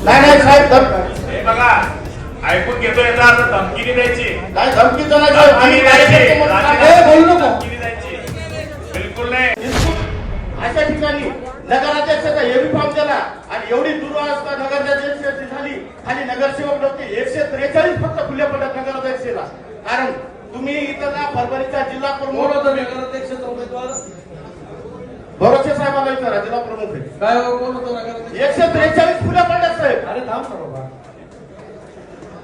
नाही साहेब हे बघा ऐकून घेतो याचा अर्थ धमकी द्यायची नाही धमकीचं नाही साहेब. आम्ही कार्यकर्ते म्हणून काम ए, बोलू नको. धमकी द्यायची बिलकुल नाही. अशा ठिकाणी नगराध्यक्षाचा हेवी फॉर्म दिला आणि एवढी दुर्वावस्था नगराध्यक्षाची झाली. खाली नगरसेवक नव्हते 143 फक्त खुले पडत नगराध्यक्षाला. कारण तुम्ही इथं ना परभणीचा जिल्हा प्रमुख नगराध्यक्षाचा उमेदवार भरोसे साहेबांना विचारा. जिल्हा प्रमुख आहे काय कोण होतो नगराध्यक्ष? 143 खुले पडत साहेब. अरे थांब ना बाबा,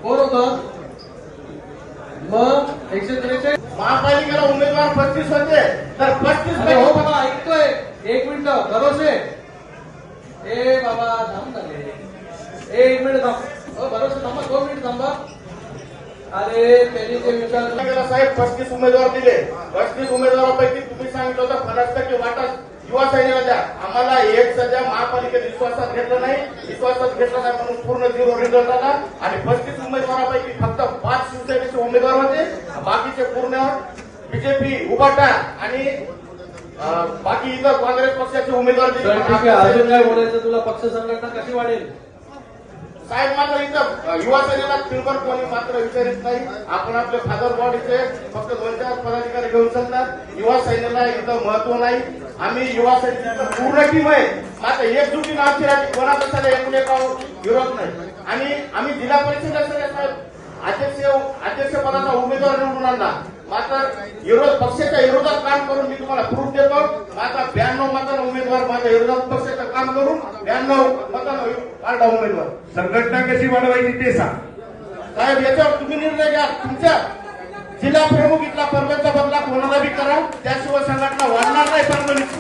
कोण होतं मग? 143 महापालिकेला उमेदवार 35 होते तर 35 अरे हो बाबा, ऐकतोय. एक मिनिट भरोसे. ए बाबा थांब ना रे. एक मिनिट थांब. भरोसे थांबा, 2 मिनिट थांबा. अरे त्यांनी ते विचार साहेब 35 उमेदवार दिले. 35 उमेदवारापैकी तुम्ही सांगितलं होतं 50% वाटा युवा सैनिकाला द्या. आम्हाला एक सध्या महापालिकेत विश्वासात घेतलं नाही. विश्वासात घेतलं नाही म्हणून पूर्ण 0 रिझल्ट आला. आणि 35 उमेदवारापैकी फक्त 5 शिवसेनेचे उमेदवार होते. बाकीचे पूर्ण बीजेपी उभाटा आणि बाकी इतर काँग्रेस पक्षाचे उमेदवार दिले. ठीक आहे, अजून काय बोलायचं तुला? पक्ष संघटना कशी वाढेल? साहेब मात्र इथं युवा सेनेला फिल्मर कोणी मात्र विचारित नाही. आपण आपले फादर बॉडीचे फक्त 2-4 पदाधिकारी घेऊन चालतात. युवा सेनेला इथं महत्व नाही. आम्ही युवा सेनेची पूर्ण टीम आहे. मात्र एकजुटीनं आमची राहते. कोणापेक्षा एकमेकावर विरोध नाही. आणि आम्ही जिल्हा परिषदेला साहेब अध्यक्ष पदाचा उमेदवार निवडून आणला. मात्र विरोध पक्षाच्या विरोधात काम करून मी तुम्हाला प्रूफ देतो. माझा 92 मतांना उमेदवार माझ्या विरोधात पक्षाचं काम करून 92 मतांना काढला उमेदवार. संघटना कशी वाढवायची ते सांग साहेब. याच्यावर तुम्ही निर्णय घ्या. तुमच्या जिल्हा प्रमुख इथला परभणीचा बदला कोणाला बी करा. त्याशिवाय संघटना वाढणार नाही परभणीची.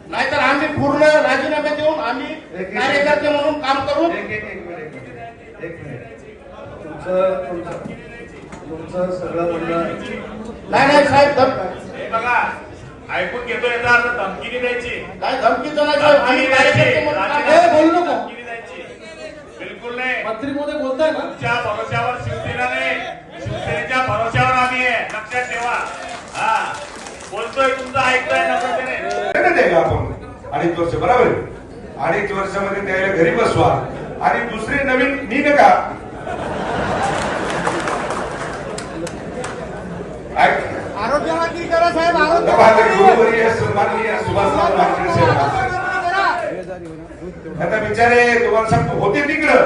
नाहीतर आम्ही पूर्ण राजीनामे देऊन आम्ही कार्यकर्ते म्हणून काम करू. तुमचं सगळं म्हणणं नाही साहेब हे बघा ऐकून घेतो याचा अर्थ धमकी द्यायची काय धमकीचं नाही साहेब. आम्ही कार्यकर्ते म्हणून काम करू. ए, बोलू नको. धमकी द्यायची बिलकुल नाही. मंत्री मोदी बोलताय ना? तुमच्या भरोश्यावर शिवसेना नाही, शिवसेनेच्या भरोश्यावर आम्ही आहे. लक्षात ठेवा. हा बोलतोय तुमचं ऐकतोय द्यायला आपण 2.5 वर्ष बरोबर आहे. 2.5 वर्षामध्ये त्याला घरी बसवा आणि दुसरे नवीन मी नका. आरोग्यावरती करा साहेब. गुरुवर्य सन्माननीय सुभाषराव वानखेडे साहेब आता बिचारे तुम्हाला सांगतो होते तिकडं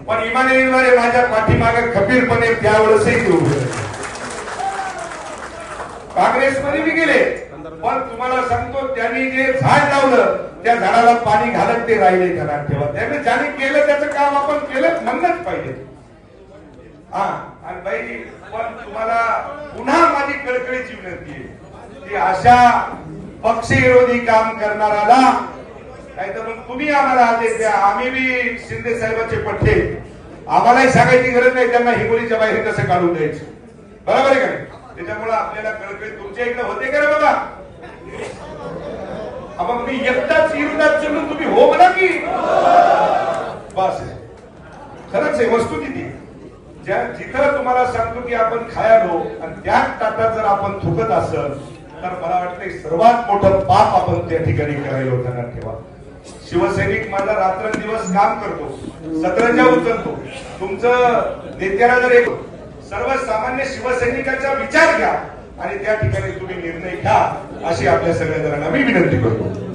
पण इमानदारीद्वारे माझ्या पाठीमागे खबीरपणे त्यावेळेसही उभे काँग्रेसमध्ये बी गेले. पण तुम्हाला सांगतो त्यांनी जे झाड लावलं त्या झाडाला पाणी घालत ते राहिले. घरात ठेवा. त्याने ज्याने केलं त्याचं काम आपण केलं म्हणलंच पाहिजे. हा आणि बाई पण तुम्हाला पुन्हा माझी कळकळीची विनंती आहे की अशा पक्षविरोधी काम करणाऱ्याला नाही तर मग तुम्ही आम्हाला आदेश द्या. आम्ही बी शिंदे साहेबांचे पठ्ठे आम्हालाही सांगायची गरज नाही त्यांना हिंगोलीच्या बाहेर कसं काढून द्यायचं. बरोबर आहे का नाही? त्याच्यामुळे आपल्याला कळकळी तुमच्या इकडे होते का रे बाबा? मग मी एकटाच विरोधात चलून तुम्ही हो म्हणा की बस. खरंच आहे वस्तुस्थिती. जिथं तुम्हाला सांगतो की आपण खायालो आणि त्याच ताटात जर आपण थुकत असेल तर मला वाटतं सर्वात मोठं पाप आपण त्या ठिकाणी करायला होताना ठेवा. शिवसैनिक माझा रात्रंदिवस काम करतो. सतरंजा उचलतो. तुमचं नेत्याला जर एक सर्वसामान्य शिवसैनिकांचा विचार घ्या आणि त्या ठिकाणी तुम्ही निर्णय घ्या अशी आपल्या सगळ्या जणांना मी विनंती करतो.